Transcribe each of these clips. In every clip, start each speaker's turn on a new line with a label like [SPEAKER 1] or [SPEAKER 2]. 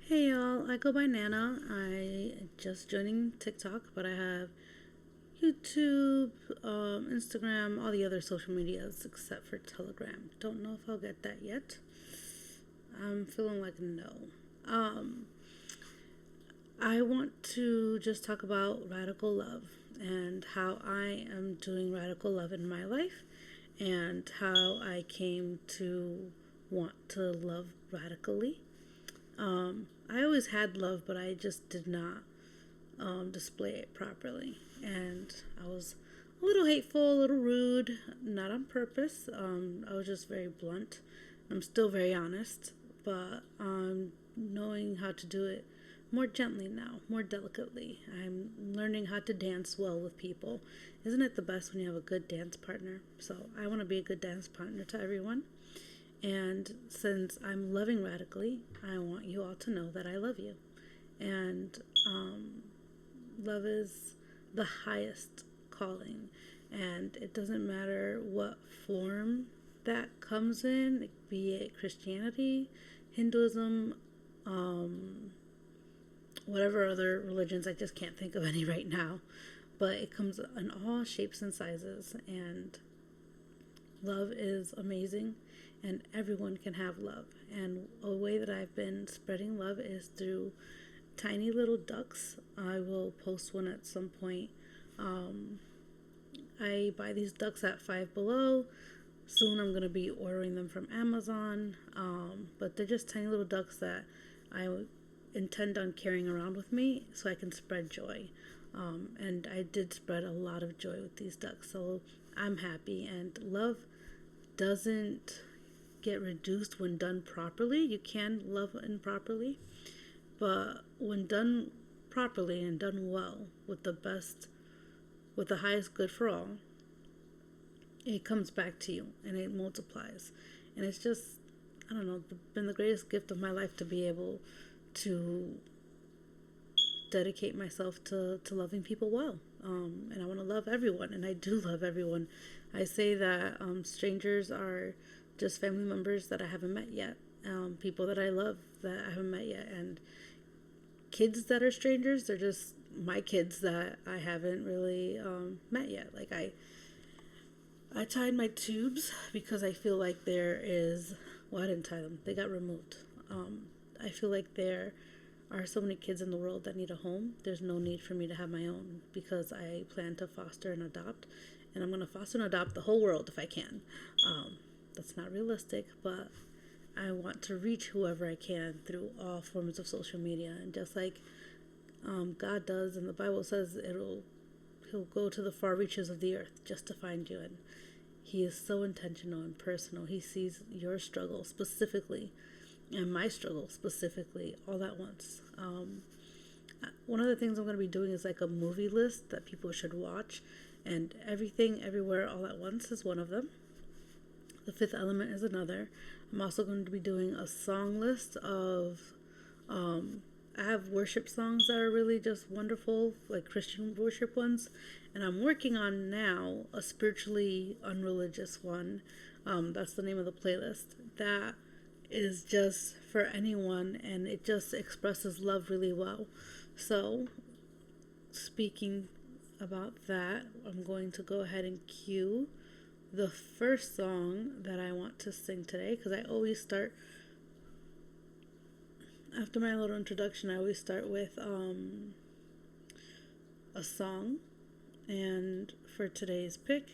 [SPEAKER 1] Hey y'all, I go by Nana. I just joining TikTok, but I have YouTube, Instagram, all the other social medias except for Telegram. Don't know if I'll get that yet. I'm feeling like no. Um, I want to just talk about radical love and how I am doing radical love in my life and how I came to want to love radically. I always had love, but I just did not display it properly. And I was a little hateful, a little rude, not on purpose. I was just very blunt. I'm still very honest, but knowing how to do it more gently now, more delicately. I'm learning how to dance well with people. Isn't it the best when you have a good dance partner? So I want to be a good dance partner to everyone. And since I'm loving radically, I want you all to know that I love you. And um, love is the highest calling. And it doesn't matter what form that comes in, be it Christianity, Hinduism, um, whatever other religions. I just can't think of any right now. But it comes in all shapes and sizes. And love is amazing, and everyone can have love. And a way that I've been spreading love is through tiny little ducks. I will post one at some point. Um, I buy these ducks at Five Below. Soon I'm going to be ordering them from Amazon. But they're just tiny little ducks that I intend on carrying around with me so I can spread joy. And I did spread a lot of joy with these ducks. So I'm happy. And love doesn't get reduced when done properly. You can love improperly, but when done properly and done well with the best, with the highest good for all, it comes back to you and it multiplies. And it's just, I don't know, been the greatest gift of my life to be able to dedicate myself to loving people well. And I want to love everyone, and I do love everyone. I say that strangers are just family members that I haven't met yet, people that I love that I haven't met yet, and kids that are strangers, they're just my kids that I haven't really met yet. Like I tied my tubes because I feel like there is, well, I didn't tie them, they got removed. I feel like there are so many kids in the world that need a home. There's no need for me to have my own because I plan to foster and adopt, and I'm going to foster and adopt the whole world if I can. That's not realistic, but I want to reach whoever I can through all forms of social media, and just like God does, and the Bible says He'll go to the far reaches of the earth just to find you, and He is so intentional and personal. He sees your struggle specifically and my struggle specifically all at once. One of the things I'm going to be doing is like a movie list that people should watch, and Everything Everywhere All at Once is one of them. The Fifth Element is another. I'm also going to be doing a song list of I have worship songs that are really just wonderful, like Christian worship ones, and I'm working on now a spiritually unreligious one. That's the name of the playlist. That is just for anyone, and it just expresses love really well. So, speaking about that, I'm going to go ahead and cue the first song that I want to sing today, because I always start after my little introduction. I always start with a song, and for today's pick,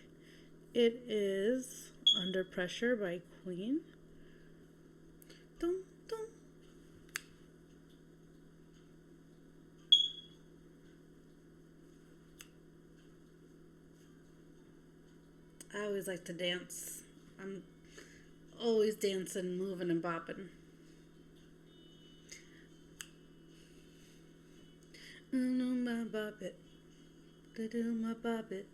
[SPEAKER 1] it is Under Pressure by Queen. Dum, dum. I always like to dance. I'm always dancing, moving, and bopping. Do my bop it, do my bop it.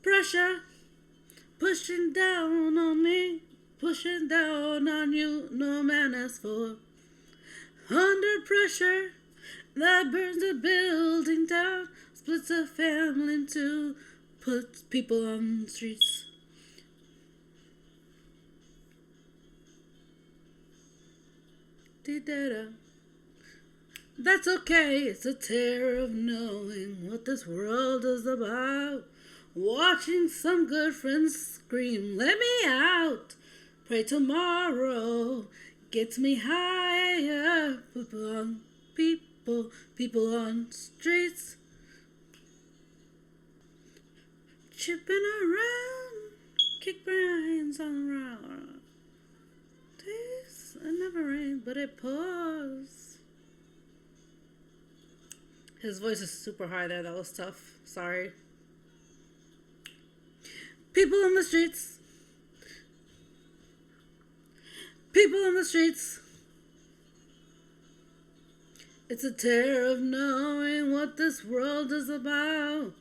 [SPEAKER 1] Pressure pushing down on me, pushing down on you. No man asks for. Under pressure that burns a building down, splits a family in two, puts people on the streets. Dee-da-da. That's okay, it's a terror of knowing what this world is about. Watching some good friends scream, let me out. Pray tomorrow gets me higher. People on streets, chipping around, kick Brian's on the round. Days, it never rains, but it pours. His voice is super high there. That was tough. Sorry. People on the streets. People on the streets. It's a terror of knowing what this world is about.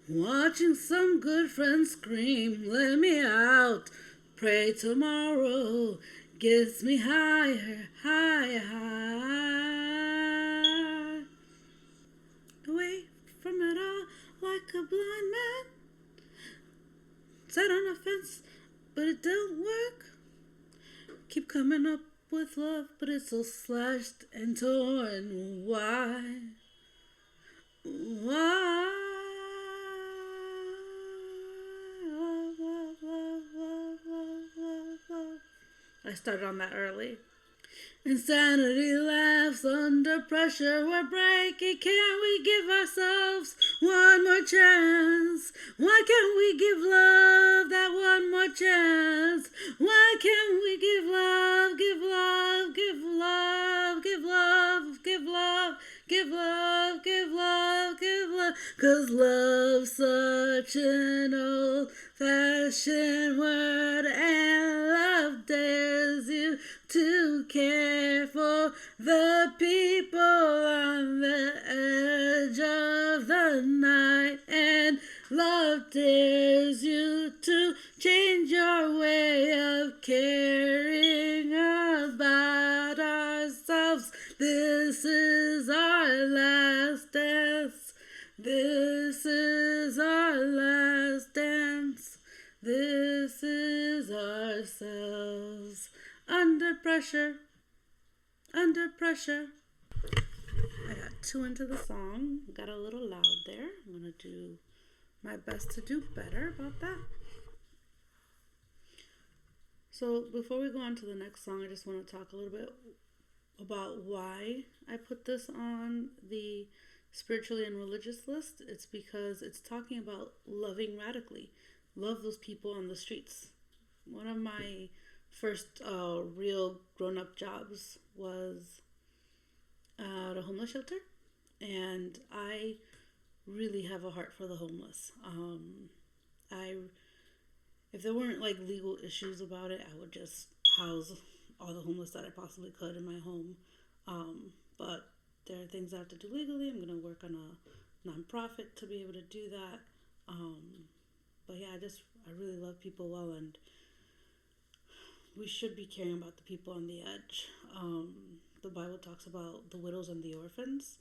[SPEAKER 1] Watching some good friends scream, let me out. Pray tomorrow gets me higher, higher, higher. Away from it all like a blind man. Sat on a fence, but it don't work. Keep coming up with love, but it's so slashed and torn. Why? Why? I started on that early. Insanity laughs under pressure. We're breaking. Can't we give ourselves one more chance? Why can't we give love that one more chance? Why can't we give love, give love, give love, give love, give love, give love, give love, give love? 'Cause love's such an old-fashioned word, and love dares you to care for the people on the edge of the night, and love dares you to change your way of caring about ourselves. This is our last dance. This is our last dance. This is ourselves. Under pressure. Under pressure. I got too into the song. Got a little loud there. I'm going to do my best to do better about that. So before we go on to the next song, I just want to talk a little bit about why I put this on the spiritually and religious list. It's because it's talking about loving radically. Love those people on the streets. One of my first real grown-up jobs was at a homeless shelter, and I really have a heart for the homeless. If there weren't like legal issues about it, I would just house all the homeless that I possibly could in my home. But there are things I have to do legally. I'm gonna work on a nonprofit to be able to do that. But yeah, I really love people well, and we should be caring about the people on the edge. The Bible talks about the widows and the orphans,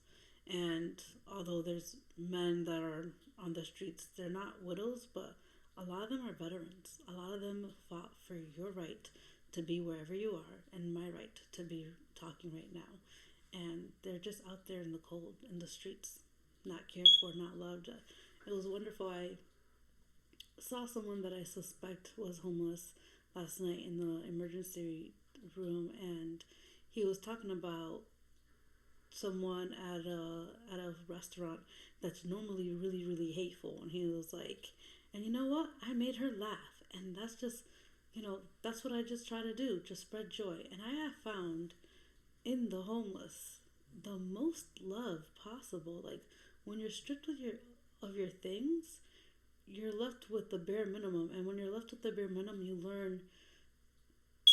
[SPEAKER 1] and although there's men that are on the streets, they're not widows, but a lot of them are veterans. A lot of them fought for your right to be wherever you are, and my right to be talking right now. And they're just out there in the cold, in the streets, not cared for, not loved. It was wonderful. I saw someone that I suspect was homeless last night in the emergency room, and he was talking about someone at a restaurant that's normally really, really hateful, and he was like, and you know what, I made her laugh, and that's just, that's what I just try to do, just spread joy. And I have found in the homeless the most love possible. Like, when you're stripped with your things, you're left with the bare minimum, and when you're left with the bare minimum, you learn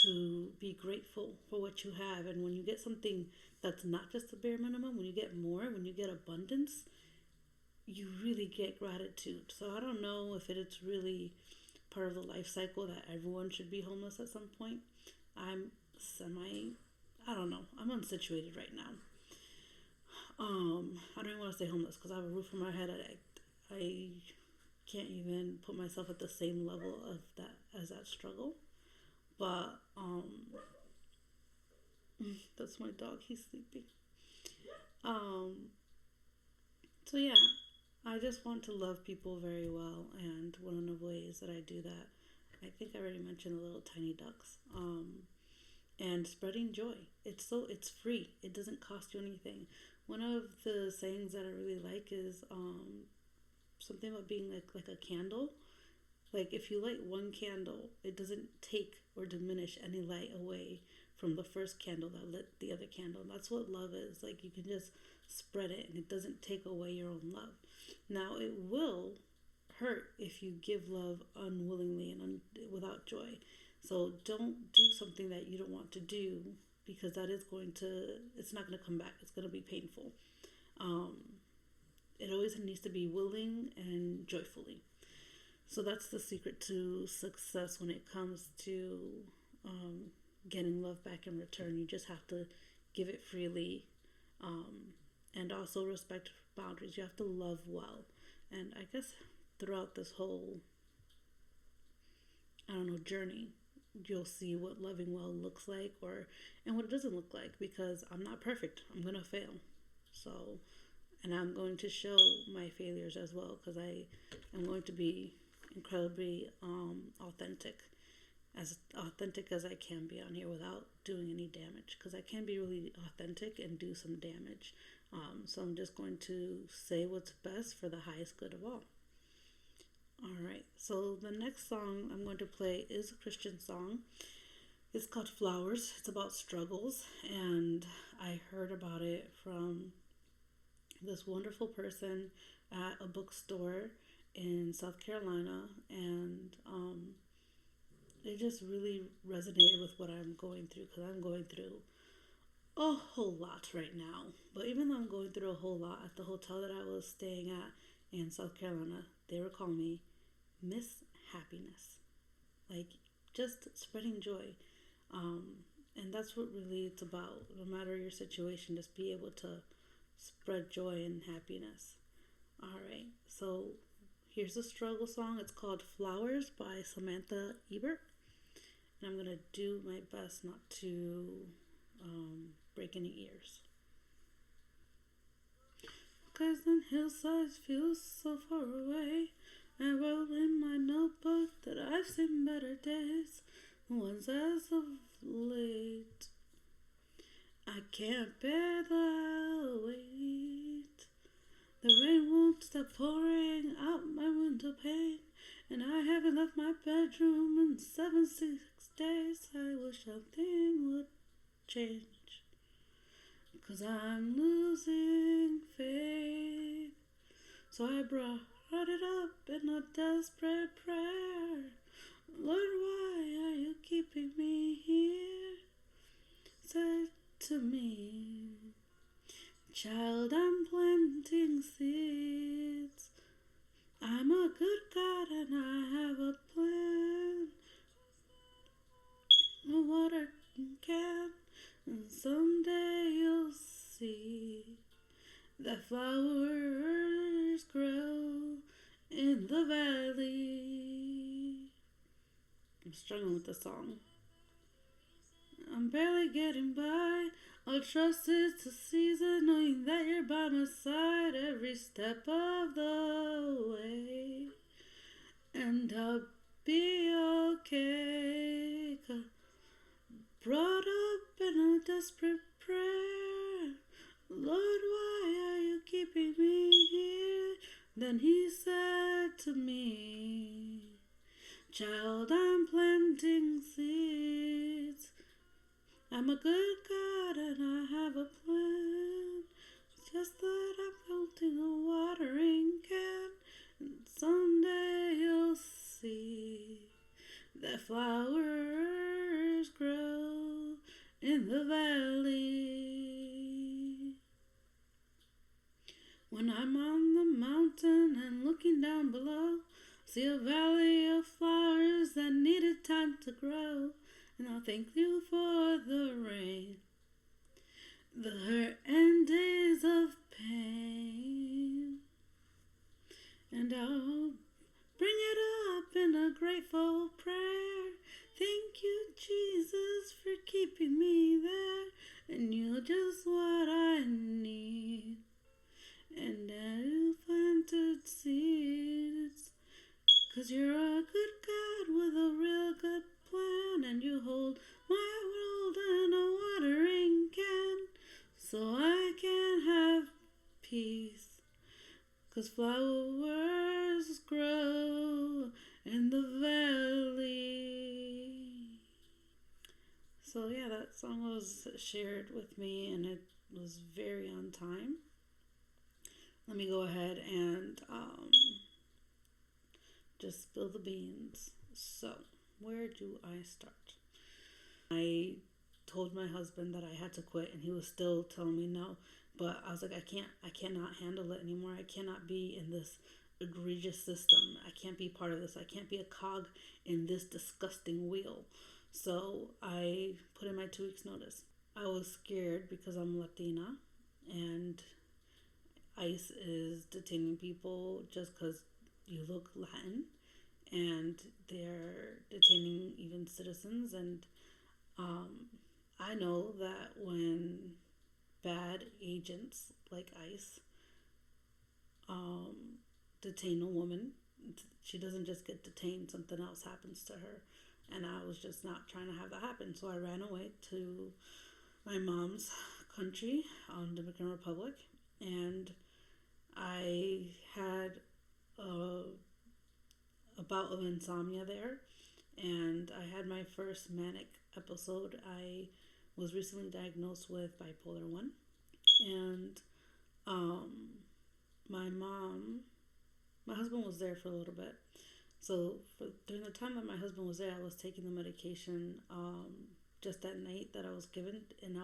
[SPEAKER 1] to be grateful for what you have. And when you get something that's not just the bare minimum, when you get more, when you get abundance, you really get gratitude. So I don't know if it's really part of the life cycle that everyone should be homeless at some point. I don't know. I'm unsituated right now. I don't even want to say homeless because I have a roof over my head. I can't even put myself at the same level of that as that struggle. But That's my dog. He's sleeping. Um, so yeah, I just want to love people very well, and one of the ways that I do that, I think I already mentioned the little tiny ducks. And spreading joy. It's free. It doesn't cost you anything. One of the sayings that I really like is something about being like a candle. Like if you light one candle, it doesn't take or diminish any light away from the first candle that lit the other candle. And that's what love is. Like you can just spread it and it doesn't take away your own love. Now it will hurt if you give love unwillingly and without joy. So don't do something that you don't want to do, because that is it's not going to come back. It's going to be painful. It always needs to be willing and joyfully. So that's the secret to success when it comes to getting love back in return. You just have to give it freely, and also respect boundaries. You have to love well. And I guess throughout this whole, journey, you'll see what loving well looks like, and what it doesn't look like, because I'm not perfect. I'm going to fail. So, and I'm going to show my failures as well, because I am going to be incredibly authentic as I can be on here without doing any damage, because I can be really authentic and do some damage. So I'm just going to say what's best for the highest good of all. Alright, so the next song I'm going to play is a Christian song. It's called Flowers. It's about struggles, and I heard about it from this wonderful person at a bookstore in South Carolina, and it just really resonated with what I'm going through, because I'm going through a whole lot right now. But even though I'm going through a whole lot, at the hotel that I was staying at in South Carolina, they were calling me Miss Happiness, like just spreading joy, and that's what really it's about. No matter your situation, just be able to spread joy and happiness. All right, so here's a struggle song. It's called Flowers by Samantha Ebert, and I'm gonna do my best not to break any ears. 'Cause the hillsides feel so far away. I wrote in my notebook that I've seen better days, the ones as of late. I can't bear the weight. The rain won't stop pouring out my window pane, and I haven't left my bedroom in 6 days. I wish something would change, 'cause I'm losing faith. So I brought it up in a desperate prayer. Lord, why are you keeping me here? Said to me, child, I'm planting seeds. I'm a good God and I have a plan. A water can, and someday you'll see that flowers grow in the valley. I'm struggling with the song. I'm barely getting by. I'll trust it's a season, knowing that you're by my side every step of the way. And I'll be okay. Brought up in a desperate prayer. Lord, why are you keeping me here? Then he said to me, child, I'm planting seeds. I'm a good God and I have a plan. It's just that I'm building a watering can, and someday you'll see that flowers grow in the valley. When I'm on the mountain and looking down below, see a valley of flowers that needed time to grow. And I'll thank you for the rain, the hurt and days of pain. And I'll bring it up in a grateful prayer. Thank you, Jesus, for keeping me there and you're just what I need. And now you planted seeds, 'cause you're a good God with a real good plan, and you hold my world in a watering can, so I can have peace. 'Cause flowers grow in the valley. So yeah, that song was shared with me and it was very on time. Let me go ahead and just spill the beans. So, where do I start? I told my husband that I had to quit and he was still telling me no. But I was like, I cannot handle it anymore. I cannot be in this egregious system. I can't be part of this. I can't be a cog in this disgusting wheel. So I put in my 2 weeks notice. I was scared because I'm Latina and ICE is detaining people just because you look Latin, and they're detaining even citizens. And I know that when bad agents like ICE detain a woman, she doesn't just get detained, something else happens to her. And I was just not trying to have that happen. So I ran away to my mom's country, Dominican Republic, and I had a bout of insomnia there, and I had my first manic episode. I was recently diagnosed with bipolar 1, and my husband was there for a little bit. So during the time that my husband was there, I was taking the medication just that night that I was given, and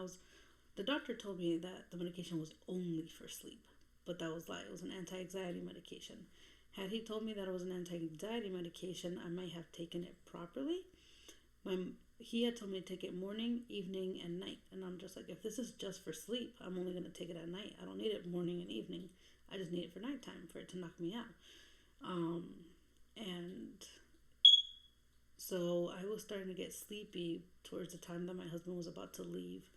[SPEAKER 1] the doctor told me that the medication was only for sleep, but that was lie. It was an anti-anxiety medication. Had he told me that it was an anti-anxiety medication, I might have taken it properly. He had told me to take it morning, evening, and night, and I'm just like, if this is just for sleep, I'm only going to take it at night. I don't need it morning and evening. I just need it for nighttime for it to knock me out. And so I was starting to get sleepy towards the time that my husband was about to leave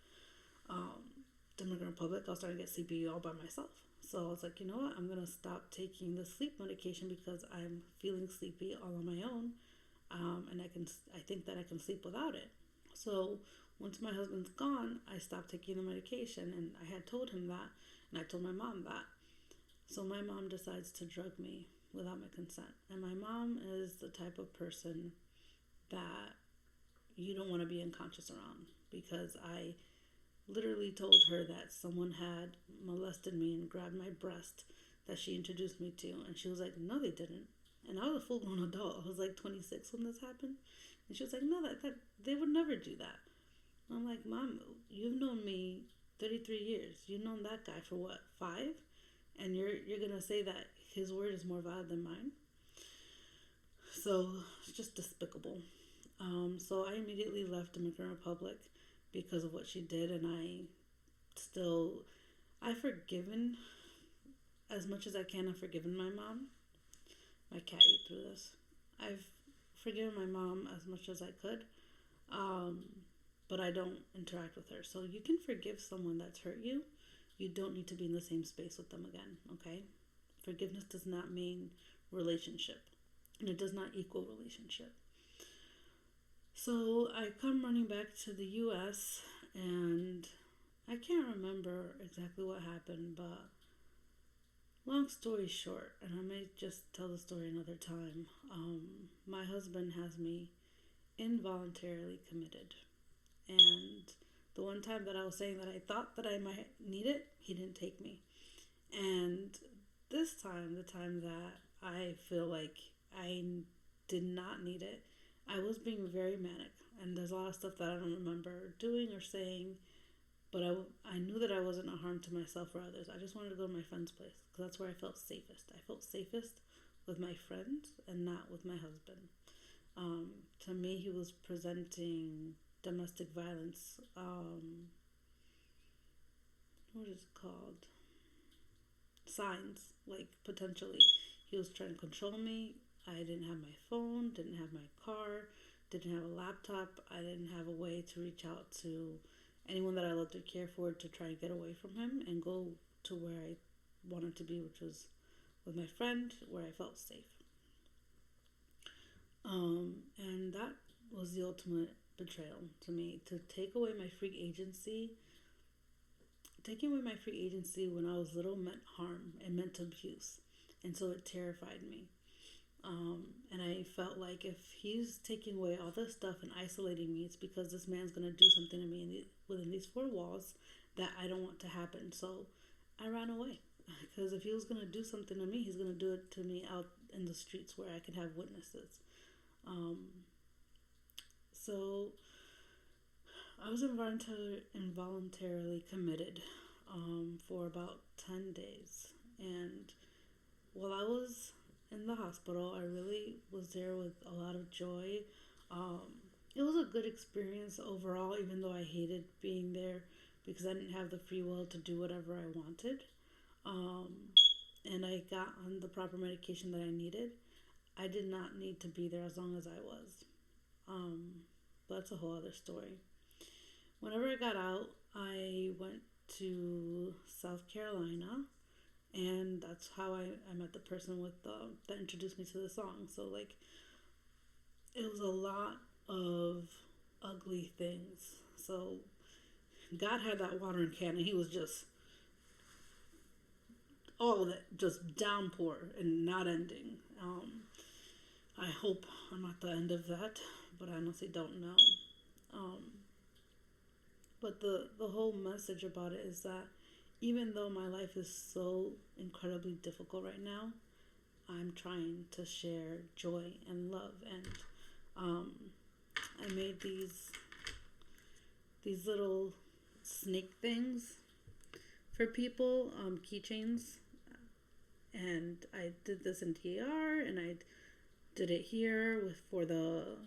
[SPEAKER 1] Dominican Republic. I was starting to get sleepy all by myself. So I was like, you know what? I'm going to stop taking the sleep medication because I'm feeling sleepy all on my own. And I think that I can sleep without it. So once my husband's gone, I stopped taking the medication, and I had told him that, and I told my mom that. So my mom decides to drug me without my consent. And my mom is the type of person that you don't want to be unconscious around, because I literally told her that someone had molested me and grabbed my breast that she introduced me to, and she was like, no, they didn't. And I was a full-grown adult. I was like 26 when this happened, and she was like, no, that they would never do that. And I'm like, Mom, you've known me 33 years. You've known that guy for what, 5? And you're gonna say that his word is more valid than mine? So it's just despicable. So I immediately left Dominican Republic because of what she did, and I've forgiven as much as I can. I've forgiven my mom. My cat ate through this. I've forgiven my mom as much as I could, but I don't interact with her. So you can forgive someone that's hurt you. You don't need to be in the same space with them again, okay? Forgiveness does not mean relationship, and it does not equal relationship. So I come running back to the U.S., and I can't remember exactly what happened, but long story short, and I may just tell the story another time, my husband has me involuntarily committed. And the one time that I was saying that I thought that I might need it, he didn't take me. And this time, the time that I feel like I did not need it, I was being very manic. And there's a lot of stuff that I don't remember doing or saying, but I knew that I wasn't a harm to myself or others. I just wanted to go to my friend's place because that's where I felt safest. I felt safest with my friends and not with my husband. To me, he was presenting domestic violence. What is it called? Signs, like potentially. He was trying to control me. I didn't have my phone, didn't have my car, didn't have a laptop. I didn't have a way to reach out to anyone that I loved or cared for to try to get away from him and go to where I wanted to be, which was with my friend, where I felt safe. And that was the ultimate betrayal to me, to take away my free agency. Taking away my free agency when I was little meant harm and meant abuse, and so it terrified me. And I felt like if he's taking away all this stuff and isolating me, it's because this man's gonna do something to me within these four walls that I don't want to happen. So I ran away because if he was gonna do something to me, he's gonna do it to me out in the streets where I could have witnesses. Um, so I was involuntarily committed for about 10 days. And while I was in the hospital, I really was there with a lot of joy. Um, it was a good experience overall, even though I hated being there because I didn't have the free will to do whatever I wanted. Um, and I got on the proper medication that I needed. I did not need to be there as long as I was. Um, but that's a whole other story. Whenever I got out, I went to South Carolina, and that's how I met the person with that introduced me to the song. So like, it was a lot of ugly things. So God had that watering can, and He was just all of it, just downpour and not ending. I hope I'm at the end of that, but I honestly don't know. Um, But the whole message about it is that even though my life is so incredibly difficult right now, I'm trying to share joy and love. And um, I made these little snake things for people, keychains. And I did this in TAR, and I did it here for the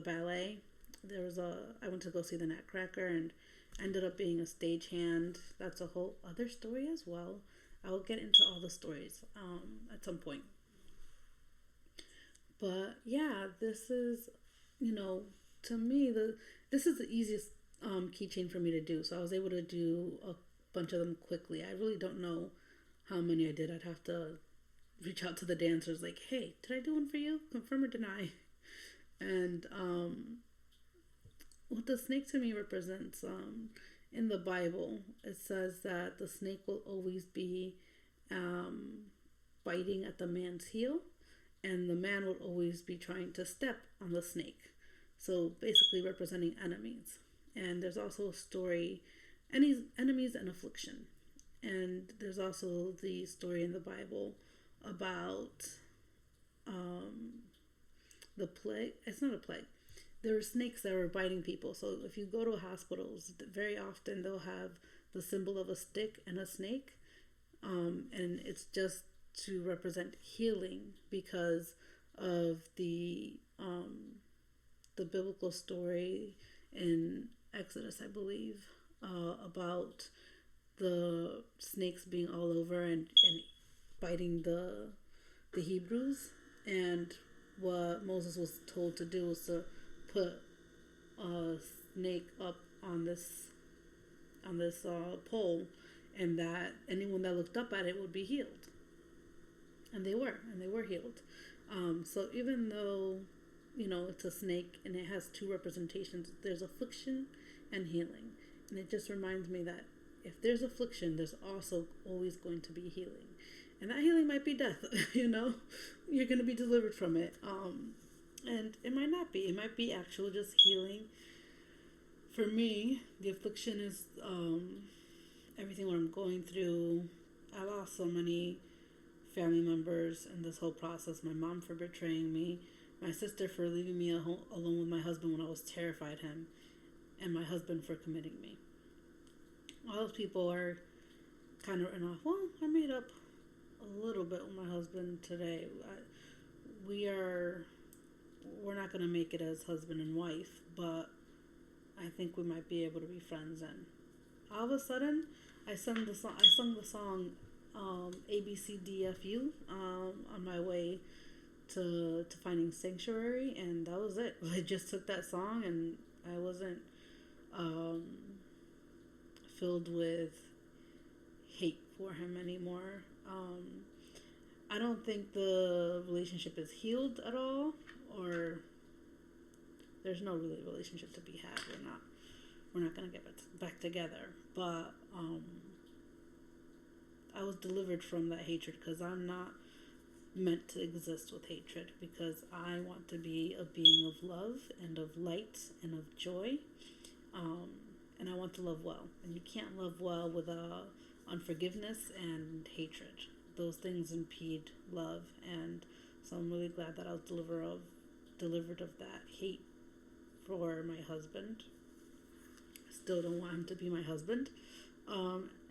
[SPEAKER 1] ballet. I went to go see the Nutcracker and ended up being a stagehand. That's a whole other story as well. I will get into all the stories at some point. But yeah, this is, to me, this is the easiest keychain for me to do. So I was able to do a bunch of them quickly. I really don't know how many I did. I'd have to reach out to the dancers like, hey, did I do one for you? Confirm or deny? And what the snake to me represents, in the Bible, it says that the snake will always be biting at the man's heel, and the man will always be trying to step on the snake. So basically representing enemies. And there's also a story, enemies and affliction. And there's also the story in the Bible about the plague. It's not a plague. There were snakes that were biting people. So if you go to hospitals, very often they'll have the symbol of a stick and a snake. And it's just to represent healing because of the biblical story in Exodus, I believe, about the snakes being all over and biting the Hebrews. And what Moses was told to do was to put a snake up on this pole, and that anyone that looked up at it would be healed. And they were healed. So even though, it's a snake and it has two representations, there's affliction and healing. And it just reminds me that if there's affliction, there's also always going to be healing. And that healing might be death, You're going to be delivered from it. And it might not be. It might be actual just healing. For me, the affliction is everything what I'm going through. I lost so many family members in this whole process. My mom for betraying me, my sister for leaving me alone with my husband when I was terrified him, and my husband for committing me. All those people are kind of written off. Well, I made up a little bit with my husband today. We're not going to make it as husband and wife, but I think we might be able to be friends. And all of a sudden, I sung the song ABCDFU on my way to finding sanctuary, and that was it. I just took that song, and I wasn't filled with hate for him anymore. I don't think the relationship is healed at all, or there's no really relationship to be had. We're not gonna get back together. But I was delivered from that hatred because I'm not meant to exist with hatred, because I want to be a being of love and of light and of joy. And I want to love well. And you can't love well with unforgiveness and hatred. Those things impede love. And so I'm really glad that I was delivered of that hate for my husband. Still don't want him to be my husband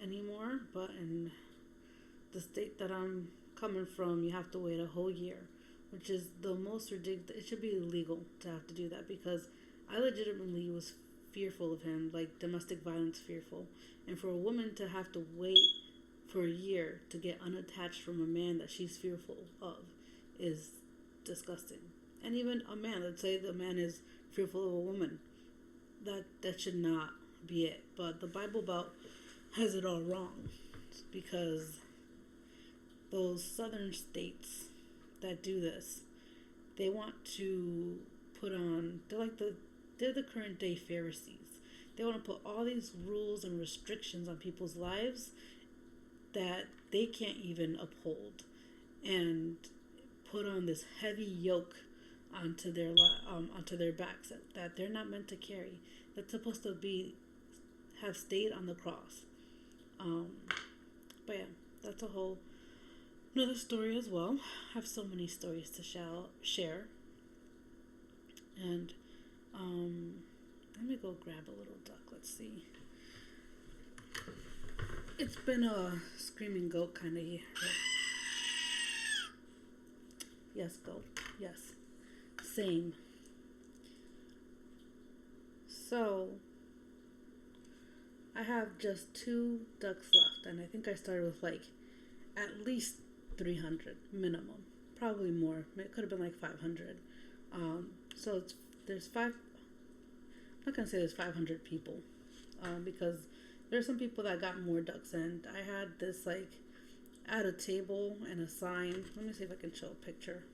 [SPEAKER 1] anymore. But in the state that I'm coming from, you have to wait a whole year, which is the most ridiculous. It should be illegal to have to do that, because I legitimately was fearful of him, like domestic violence fearful. And for a woman to have to wait for a year to get unattached from a man that she's fearful of is disgusting. And even a man, let's say the man is fearful of a woman, that should not be it. But the Bible Belt has it all wrong, because those southern states that do this, they want to put on, they're the current day Pharisees. They want to put all these rules and restrictions on people's lives that they can't even uphold, and put on this heavy yoke onto their backs that they're not meant to carry. That's supposed to have stayed on the cross. But yeah, that's a whole another story as well. I have so many stories to share. And let me go grab a little duck. Let's see. It's been a screaming goat kind of year. Yes, goat. Yes. Same. So, I have just 2 ducks left, and I think I started with at least 300 minimum, probably more. It could have been 500. So there's I'm not gonna say there's 500 people, because there's some people that got more ducks, and I had this at a table and a sign. Let me see if I can show a picture.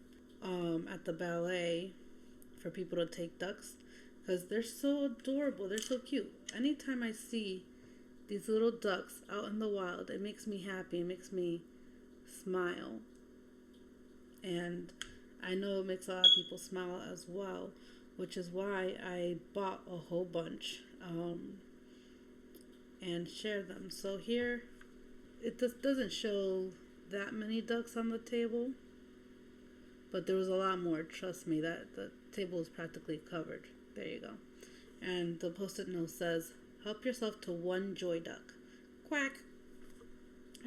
[SPEAKER 1] At the ballet for people to take ducks, because they're so adorable. They're so cute. Anytime I see these little ducks out in the wild, it makes me happy. It makes me smile. And I know it makes a lot of people smile as well, which is why I bought a whole bunch and shared them. So here, it just doesn't show that many ducks on the table, but there was a lot more. Trust me, that the table is practically covered. There you go. And the post-it note says, "Help yourself to 1 joy duck." Quack.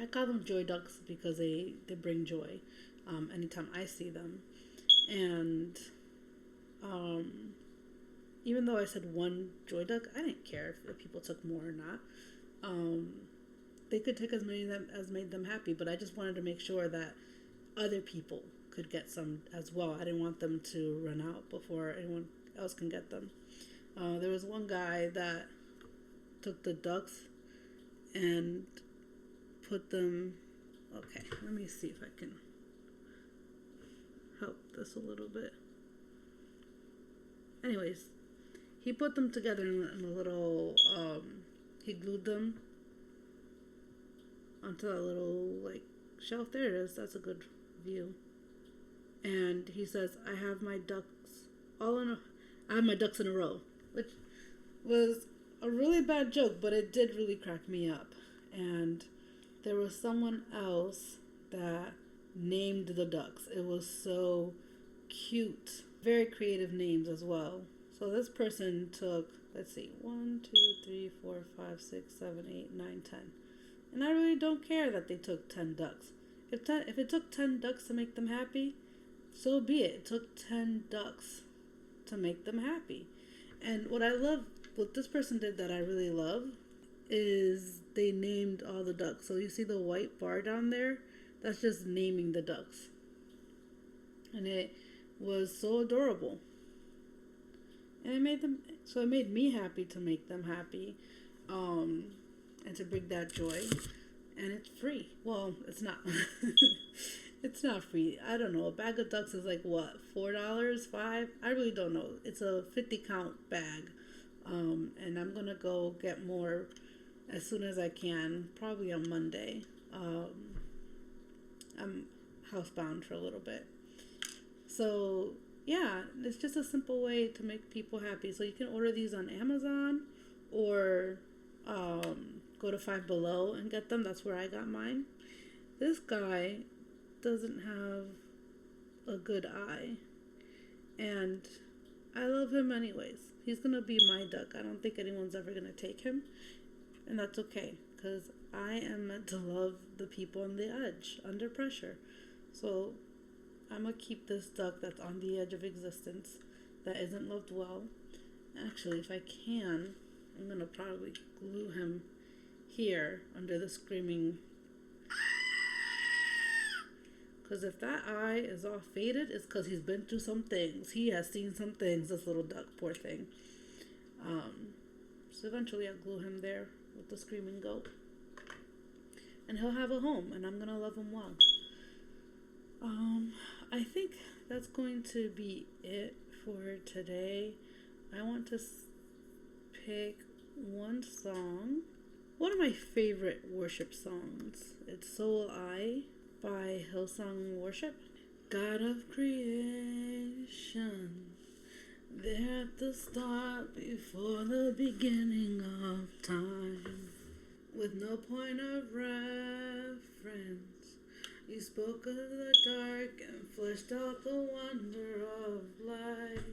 [SPEAKER 1] I call them joy ducks because they bring joy anytime I see them. And even though I said 1 joy duck, I didn't care if people took more or not. They could take as many of them as made them happy, but I just wanted to make sure that other people could get some as well. I didn't want them to run out before anyone else can get them. There was one guy that took the ducks and put them, okay, let me see if I can help this a little bit. Anyways, he put them together in a little, he glued them onto a little shelf. There it is. That's a good view. And he says, I have my ducks in a row, which was a really bad joke, but it did really crack me up. And there was someone else that named the ducks. It was so cute. Very creative names as well. So this person took, let's see, 1, 2, 3, 4, 5, 6, 7, 8, 9, 10. And I really don't care that they took 10 ducks. If it took 10 ducks to make them happy, so be it. It took 10 ducks to make them happy. And what this person did that I really love is they named all the ducks. So you see the white bar down there? That's just naming the ducks. And it was so adorable. And it made me happy to make them happy. and to bring that joy. And it's free. Well, it's not. It's not free. I don't know. A bag of ducks is like what, $4, $5? I really don't know. It's a 50 count bag. And I'm gonna go get more as soon as I can, probably on Monday. I'm housebound for a little bit. So, yeah, it's just a simple way to make people happy. So you can order these on Amazon or go to Five Below and get them. That's where I got mine. This guy doesn't have a good eye. And I love him anyways. He's going to be my duck. I don't think anyone's ever going to take him. And that's okay, because I am meant to love the people on the edge, under pressure. So I'm going to keep this duck that's on the edge of existence, that isn't loved well. Actually, if I can, I'm going to probably glue him here under the screaming. Because if that eye is all faded, it's because he's been through some things. He has seen some things, this little duck, poor thing. So eventually I'll glue him there with the screaming goat. And he'll have a home, and I'm going to love him well. I think that's going to be it for today. I want to pick one song. One of my favorite worship songs. It's So Will I by Hillsong Worship. God of creation, there at the start, before the beginning of time, with no point of reference, you spoke of the dark and fleshed out the wonder of light.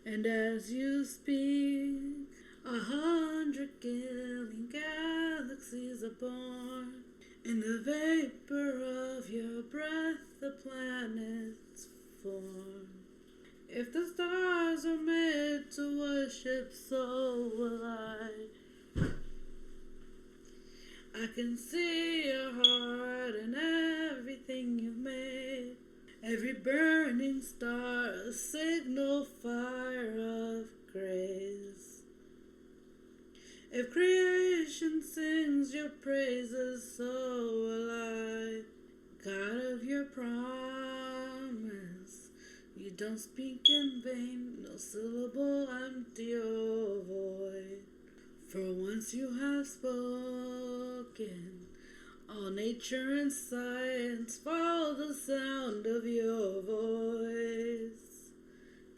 [SPEAKER 1] And as you speak, 100 billion galaxies are born. In the vapor of your breath, the planets form. If the stars are made to worship, so will I. I can see your heart in everything you've made. Every burning star, a signal fire of grace. If creation sings your praises, so will I. God of your promise, you don't speak in vain, no syllable empty or void. For once you have spoken, all nature and science follow the sound of your voice.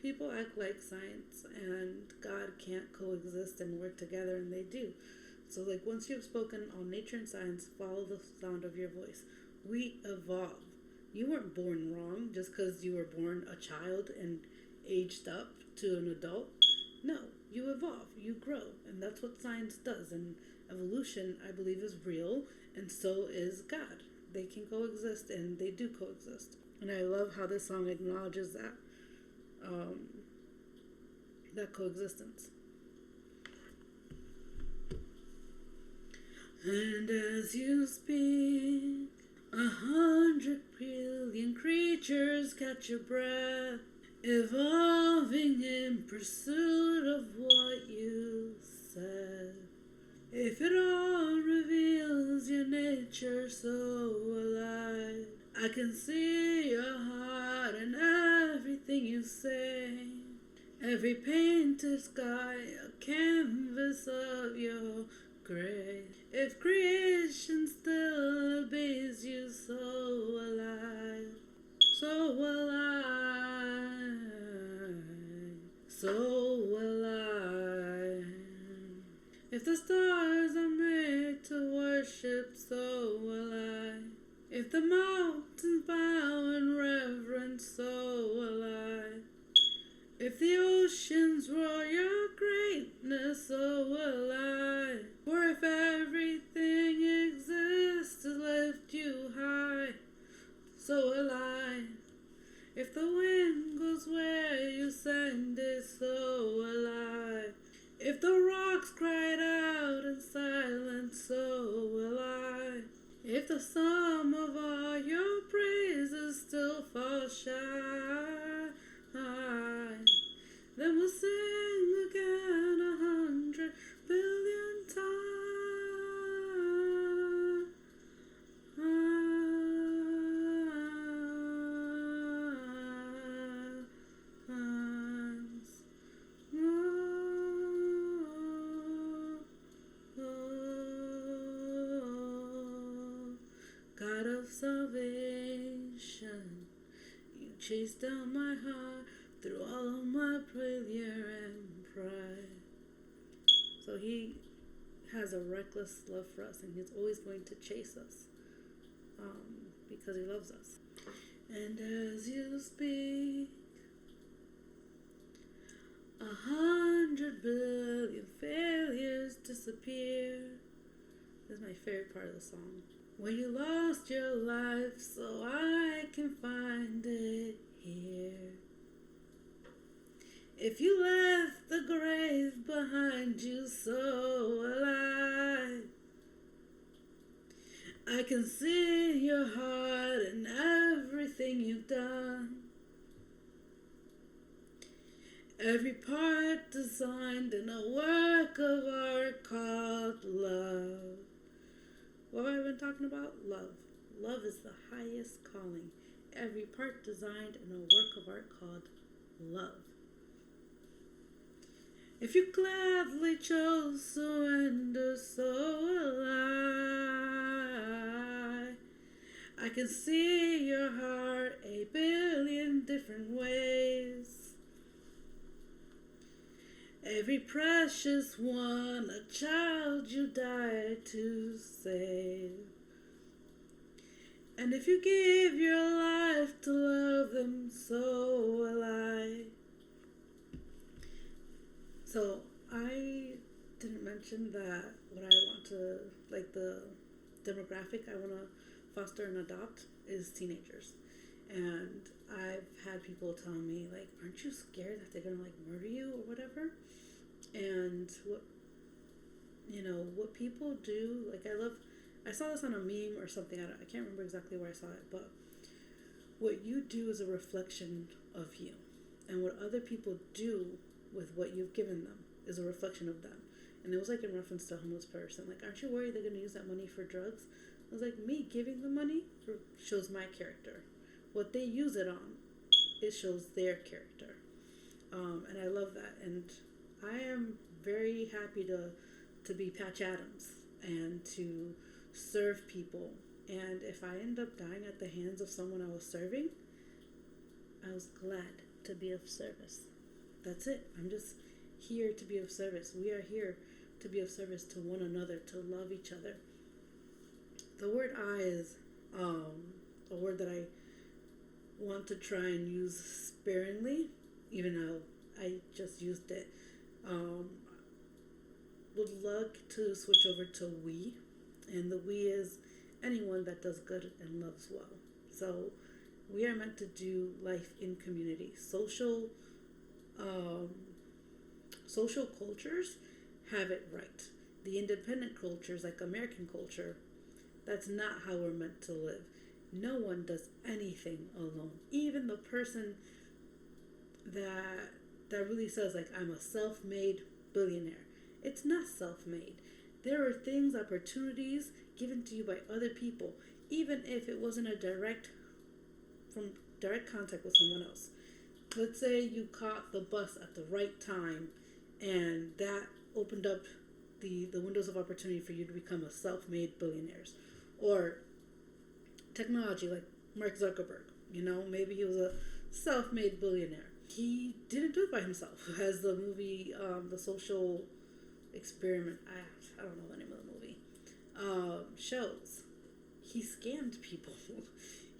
[SPEAKER 1] People act like science and God can't coexist and work together, and they do. So like once you've spoken, all nature and science follow the sound of your voice. We evolve. You weren't born wrong just because you were born a child and aged up to an adult. No, you evolve, you grow, and that's what science does. And evolution, I believe, is real, and so is God. They can coexist, and they do coexist. And I love how this song acknowledges that. That coexistence. And as you speak, 100 billion creatures catch your breath, evolving in pursuit of what you said. If it all reveals your nature, so will I. I can see your heart in everything you say. Every painted sky, a canvas of your grace. If creation still obeys you, so will I. So will I. So will I. If the stars are made to worship, so will I. If the mountains bow in reverence, so will I. If the oceans roar your greatness, so will I. For if everything exists to lift you high, so will I. If the wind goes where you send it, so will I. If the rocks cried out in silence, so will I. If the sum of all your praises still falls shy, then we'll sing again 100 billion times. chase down my heart through all of my failure and pride. So he has a reckless love for us, and he's always going to chase us because he loves us. And as you speak, 100 billion failures disappear. This is my favorite part of the song. When you lost your life, so I can find it here. If you left the grave behind you, so alive, I can see your heart and everything you've done. Every part designed in a work of art called love. What have I been talking about? Love. Love is the highest calling. Every part designed in a work of art called love. If you gladly chose surrender, so alive, I can see your heart a billion different ways. Every precious one, a child you died to save. And if you give your life to love them, so alive. So I didn't mention that what I want to, like the demographic I want to foster and adopt is teenagers. And I've had people tell me, like, aren't you scared that they're going to, like, murder you or whatever? And what people do, like, I saw this on a meme or something, I can't remember exactly where I saw it, but what you do is a reflection of you. And what other people do with what you've given them is a reflection of them. And it was like in reference to a homeless person. Like, aren't you worried they're going to use that money for drugs? I was like, me giving the money shows my character. What they use it on, it shows their character. And I love that. And I am very happy to be Patch Adams and to serve people. And if I end up dying at the hands of someone I was serving, I was glad to be of service. That's it. I'm just here to be of service. We are here to be of service to one another, to love each other. The word I is a word that I want to try and use sparingly, even though I just used it. Would like to switch over to we, and the we is anyone that does good and loves well. So we are meant to do life in community. Social cultures have it right. The independent cultures, like American culture, that's not how we're meant to live. No one does anything alone. Even the person that really says, like, I'm a self-made billionaire. It's not self-made. There are things, opportunities given to you by other people, even if it wasn't direct contact with someone else. Let's say you caught the bus at the right time, and that opened up the windows of opportunity for you to become a self-made billionaire. Or technology, like Mark Zuckerberg. Maybe he was a self-made billionaire. He didn't do it by himself. As the movie, The Social Experiment, I don't know the name of the movie, shows, he scammed people.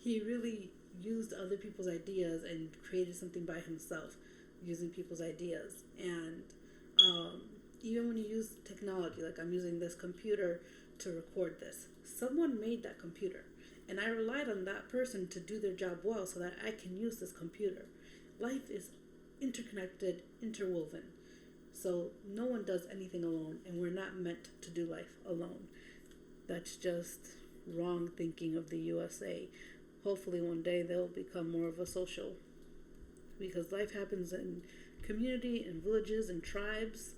[SPEAKER 1] He really used other people's ideas and created something by himself using people's ideas. And even when you use technology, like I'm using this computer to record this, someone made that computer, and I relied on that person to do their job well so that I can use this computer. Life is interconnected, interwoven. So no one does anything alone, and we're not meant to do life alone. That's just wrong thinking of the USA. Hopefully one day they'll become more of a social, because life happens in community, in villages, in tribes.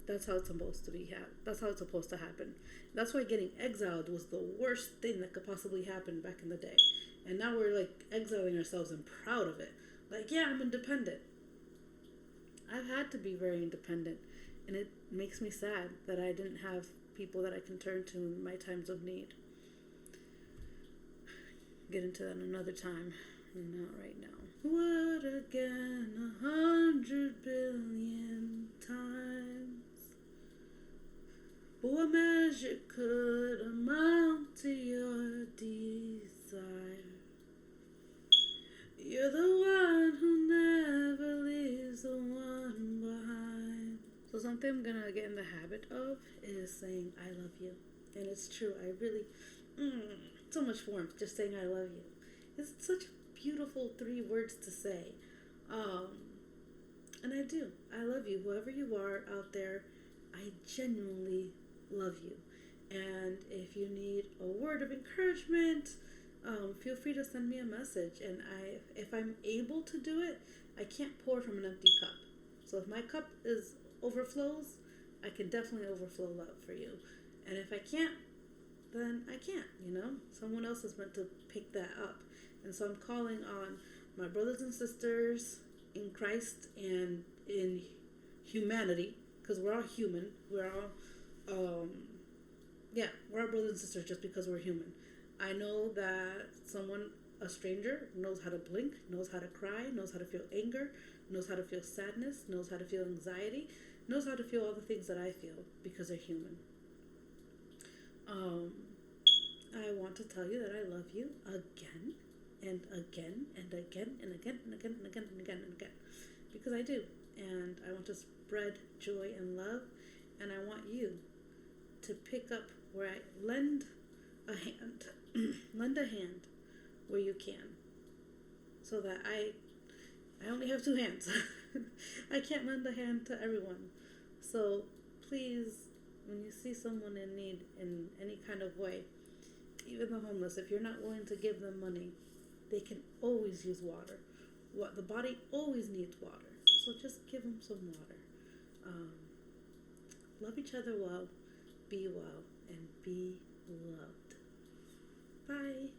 [SPEAKER 1] That's how it's supposed to be. That's how it's supposed to happen. That's why getting exiled was the worst thing that could possibly happen back in the day. And now we're like exiling ourselves and proud of it. Like, yeah, I'm independent. I've had to be very independent, and it makes me sad that I didn't have people that I can turn to in my times of need. Get into that another time. not right now. What again? 100 billion times. But what measure could amount to your desire? You're the one who never leaves the one behind. So something I'm gonna get in the habit of is saying I love you. And it's true, I really, so much warmth just saying I love you. It's such beautiful 3 words to say. And I do. I love you. Whoever you are out there, I genuinely love you. And if you need a word of encouragement, feel free to send me a message. And if I'm able to do it, I can't pour from an empty cup. So if my cup overflows, I can definitely overflow love for you. And if I can't, then I can't, Someone else is meant to pick that up. And so I'm calling on my brothers and sisters in Christ and in humanity, because we're all human. We're all, we're all brothers and sisters just because we're human. I know that a stranger, knows how to blink, knows how to cry, knows how to feel anger, knows how to feel sadness, knows how to feel anxiety, knows how to feel all the things that I feel because they're human. I want to tell you that I love you again and again and again and again and again and again and again and again, because I do. And I want to spread joy and love, and I want you to pick up where I lend a hand where you can, so that I only have 2 hands. I can't lend a hand to everyone. So please, when you see someone in need in any kind of way, even the homeless, if you're not willing to give them money, they can always use water. The body always needs water. So just give them some water. Love each other well, be well, and be loved. Bye.